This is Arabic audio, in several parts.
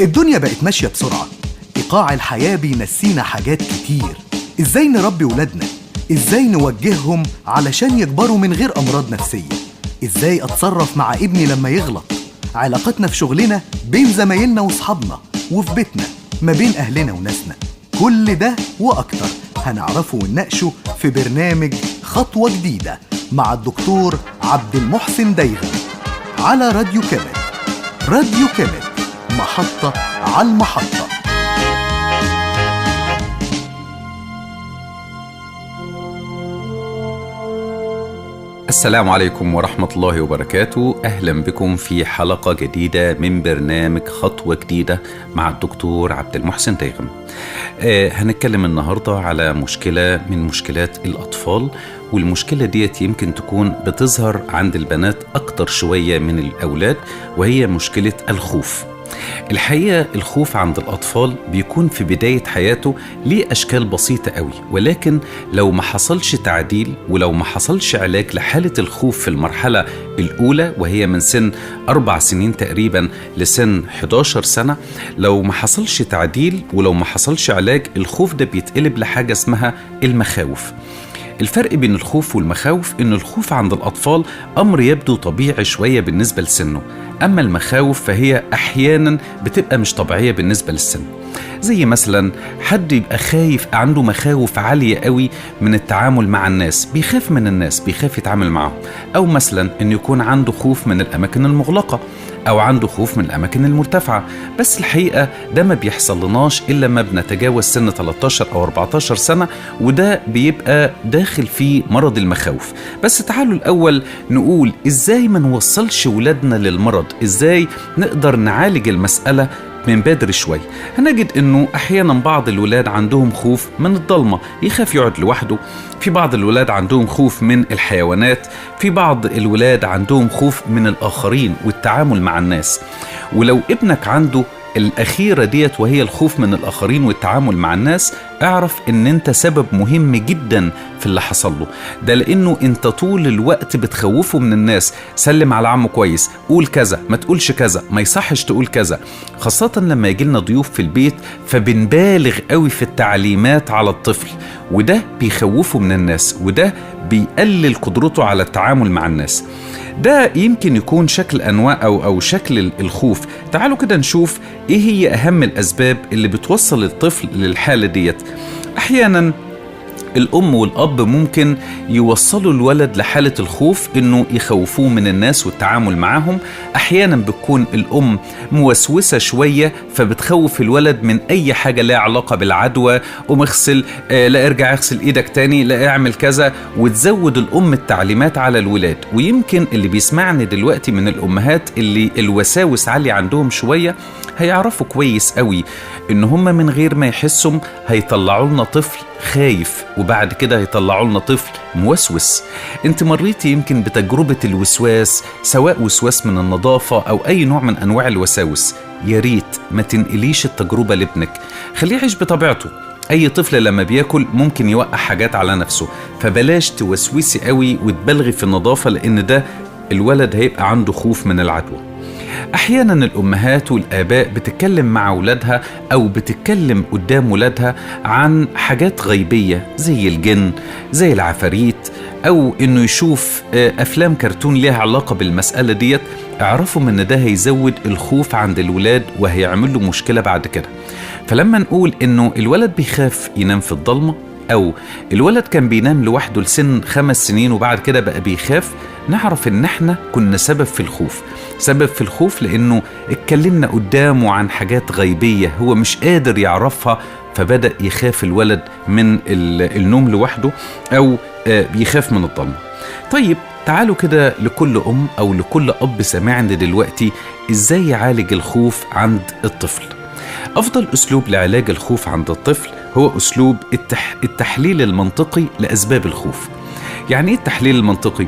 الدنيا بقت ماشية بسرعة، إيقاع الحياة بينسينا حاجات كتير. إزاي نربي ولادنا؟ إزاي نوجههم علشان يكبروا من غير أمراض نفسية؟ إزاي أتصرف مع ابني لما يغلط؟ علاقتنا في شغلنا، بين زمايلنا وصحابنا، وفي بيتنا ما بين أهلنا وناسنا. كل ده وأكتر هنعرفه ونناقشه في برنامج خطوة جديدة مع الدكتور عبد المحسن دايغم على راديو كامل. راديو كامل، محطة على المحطة. السلام عليكم ورحمة الله وبركاته. أهلا بكم في حلقة جديدة من برنامج خطوة جديدة مع الدكتور عبد المحسن دايغم. هنتكلم النهاردة على مشكلة من مشكلات الأطفال، والمشكلة ديت يمكن تكون بتظهر عند البنات أكتر شوية من الأولاد، وهي مشكلة الخوف. الحقيقة الخوف عند الأطفال بيكون في بداية حياته ليه أشكال بسيطة قوي، ولكن لو ما حصلش تعديل ولو ما حصلش علاج لحالة الخوف في المرحلة الأولى، وهي من سن 4 سنين تقريبا لسن 11 سنة، لو ما حصلش تعديل ولو ما حصلش علاج، الخوف ده بيتقلب لحاجة اسمها المخاوف. الفرق بين الخوف والمخاوف إن الخوف عند الأطفال أمر يبدو طبيعي شوية بالنسبة لسنه، أما المخاوف فهي أحيانا بتبقى مش طبيعية بالنسبة للسن. زي مثلا حد يبقى خايف، عنده مخاوف عالية قوي من التعامل مع الناس، بيخاف من الناس، بيخاف يتعامل معهم. أو مثلا إن يكون عنده خوف من الأماكن المغلقة، أو عنده خوف من الأماكن المرتفعة. بس الحقيقة ده ما بيحصل لناش إلا ما بنتجاوز سن 13 أو 14 سنة، وده بيبقى داخل فيه مرض المخاوف. بس تعالوا الأول نقول إزاي ما نوصلش ولادنا للمرض، إزاي نقدر نعالج المسألة من بدري شوي. هنجد انه احيانا بعض الولاد عندهم خوف من الضلمة، يخاف يقعد لوحده. في بعض الولاد عندهم خوف من الحيوانات. في بعض الولاد عندهم خوف من الآخرين والتعامل مع الناس. ولو ابنك عنده الأخيرة ديت وهي الخوف من الآخرين والتعامل مع الناس، اعرف ان انت سبب مهم جدا في اللي حصل له ده، لانه انت طول الوقت بتخوفه من الناس. سلم على عمه كويس، قول كذا، ما تقولش كذا، ما يصحش تقول كذا. خاصة لما يجيلنا ضيوف في البيت فبنبالغ قوي في التعليمات على الطفل، وده بيخوفه من الناس، وده بيقلل قدرته على التعامل مع الناس. ده يمكن يكون شكل أنواع أو شكل الخوف. تعالوا كده نشوف إيه هي أهم الأسباب اللي بتوصل الطفل للحالة ديت. أحيانا الأم والأب ممكن يوصلوا الولد لحالة الخوف إنه يخوفوه من الناس والتعامل معهم. أحيانا بتكون الأم موسوسة شوية فبتخوف الولد من أي حاجة لها علاقة بالعدوى. قوم اغسل، لا ارجع اغسل إيدك تاني، لا اعمل كذا، وتزود الأم التعليمات على الولاد. ويمكن اللي بيسمعني دلوقتي من الأمهات اللي الوساوس عالية عندهم شوية هيعرفوا كويس قوي إن هم من غير ما يحسوا هيطلعوا لنا طفل خايف، وبعد كده هيطلعوا لنا طفل موسوس. انت مريتي يمكن بتجربة الوسواس، سواء وسواس من النظافة أو أي نوع من أنواع الوساوس. يا ريت ما تنقليش التجربة لابنك، خليه يعيش بطبيعته. أي طفل لما بياكل ممكن يوقع حاجات على نفسه، فبلاش توسوسي قوي وتبالغي في النظافة، لأن ده الولد هيبقى عنده خوف من العدوى. أحيانا الأمهات والآباء بتتكلم مع ولادها أو بتتكلم قدام ولادها عن حاجات غيبية زي الجن، زي العفاريت، أو إنه يشوف أفلام كرتون لها علاقة بالمسألة ديت. اعرفوا من ده هيزود الخوف عند الولاد وهيعمل له مشكلة بعد كده. فلما نقول إنه الولد بيخاف ينام في الضلمة، أو الولد كان بينام لوحده لسن 5 سنين وبعد كده بقى بيخاف، نعرف إن احنا كنا سبب في الخوف. سبب في الخوف لأنه اتكلمنا قدامه عن حاجات غيبية هو مش قادر يعرفها، فبدأ يخاف الولد من النوم لوحده، أو بيخاف من الضلمة. طيب تعالوا كده لكل أم أو لكل أب سمعني دلوقتي إزاي يعالج الخوف عند الطفل. أفضل أسلوب لعلاج الخوف عند الطفل هو أسلوب التحليل المنطقي لأسباب الخوف. يعني إيه التحليل المنطقي؟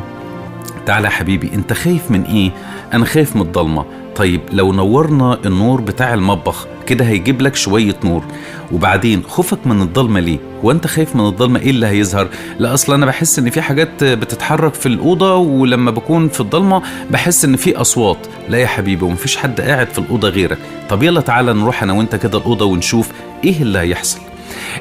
تعالى حبيبي، أنت خايف من إيه؟ أنا خايف من الضلمة. طيب لو نورنا النور بتاع المطبخ كده هيجيب لك شوية نور، وبعدين خوفك من الضلمة ليه؟ وانت خايف من الضلمة ايه اللي هيظهر؟ لا اصلا انا بحس ان في حاجات بتتحرك في الأوضة، ولما بكون في الضلمة بحس ان في اصوات. لا يا حبيبي، ومفيش حد قاعد في الأوضة غيرك. طب يلا تعالى نروح انا وانت كده الأوضة ونشوف ايه اللي هيحصل.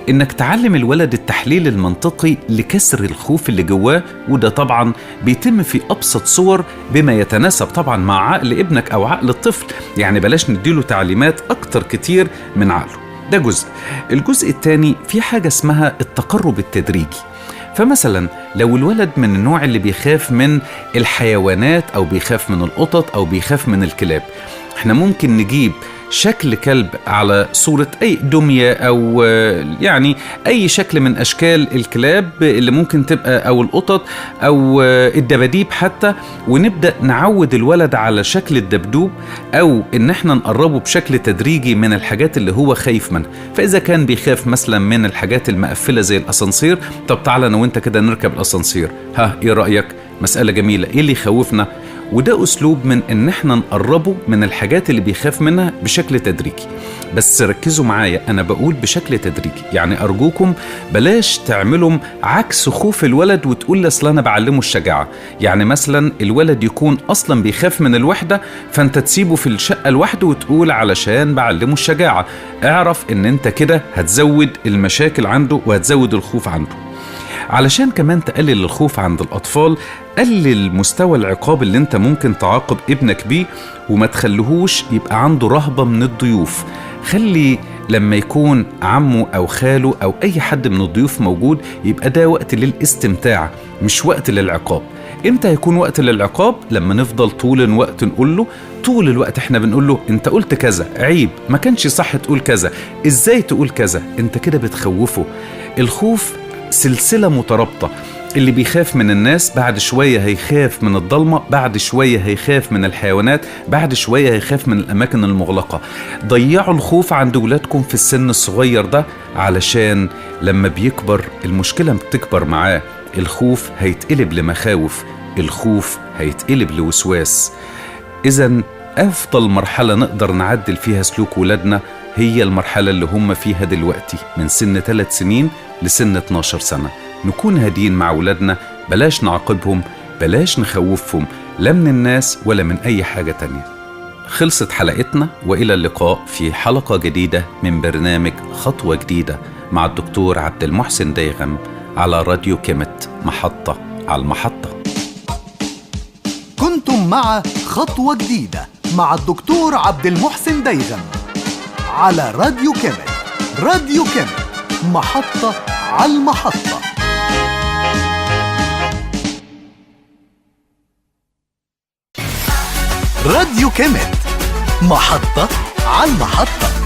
انك تعلم الولد التحليل المنطقي لكسر الخوف اللي جواه، وده طبعا بيتم في ابسط صور بما يتناسب طبعا مع عقل ابنك او عقل الطفل. يعني بلاش نديله تعليمات اكتر كتير من عقله. ده جزء. الجزء الثاني في حاجة اسمها التقرب التدريجي. فمثلا لو الولد من النوع اللي بيخاف من الحيوانات او بيخاف من القطط او بيخاف من الكلاب، احنا ممكن نجيب شكل كلب على صورة أي دمية أو يعني أي شكل من أشكال الكلاب اللي ممكن تبقى، أو القطط أو الدباديب حتى، ونبدأ نعود الولد على شكل الدبدوب، أو إن احنا نقربه بشكل تدريجي من الحاجات اللي هو خايف منها. فإذا كان بيخاف مثلا من الحاجات المقفلة زي الأسانسير، طب تعالى أنا وإنت كده نركب الأسانسير، ها إيه رأيك؟ مسألة جميلة. إيه اللي يخوفنا؟ وده أسلوب من إن احنا نقربه من الحاجات اللي بيخاف منها بشكل تدريجي. بس ركزوا معايا، أنا بقول بشكل تدريجي، يعني أرجوكم بلاش تعملوا عكس خوف الولد وتقول أصلا أنا بعلمه الشجاعة. يعني مثلا الولد يكون أصلا بيخاف من الوحدة، فأنت تسيبه في الشقة لوحده وتقول علشان بعلمه الشجاعة. اعرف إن أنت كده هتزود المشاكل عنده وهتزود الخوف عنده. علشان كمان تقلل الخوف عند الأطفال، قلل مستوى العقاب اللي انت ممكن تعاقب ابنك بيه، وما تخليهوش يبقى عنده رهبة من الضيوف. خلي لما يكون عمه أو خاله أو أي حد من الضيوف موجود يبقى ده وقت للاستمتاع مش وقت للعقاب. امتى يكون وقت للعقاب؟ لما نفضل طول الوقت نقول له، طول الوقت احنا بنقول له انت قلت كذا، عيب، ما كانش صح تقول كذا، ازاي تقول كذا. انت كده بتخوفه. الخوف سلسلة مترابطة. اللي بيخاف من الناس بعد شوية هيخاف من الضلمة، بعد شوية هيخاف من الحيوانات، بعد شوية هيخاف من الأماكن المغلقة. ضيعوا الخوف عند ولادكم في السن الصغير ده، علشان لما بيكبر المشكلة بتكبر معاه. الخوف هيتقلب لمخاوف، الخوف هيتقلب لوسواس. إذن أفضل مرحلة نقدر نعدل فيها سلوك ولادنا هي المرحلة اللي هم فيها دلوقتي، من سن 3 سنين لسن 12 سنة. نكون هادين مع ولادنا، بلاش نعاقبهم، بلاش نخوفهم، لا من الناس ولا من أي حاجة تانية. خلصت حلقتنا، وإلى اللقاء في حلقة جديدة من برنامج خطوة جديدة مع الدكتور عبد المحسن ديغم على راديو كيمت، محطة على المحطة. كنتم مع خطوة جديدة مع الدكتور عبد المحسن ديغم على راديو كيمت. راديو كيمت، محطة على المحطة. راديو كيمت، محطة على المحطة.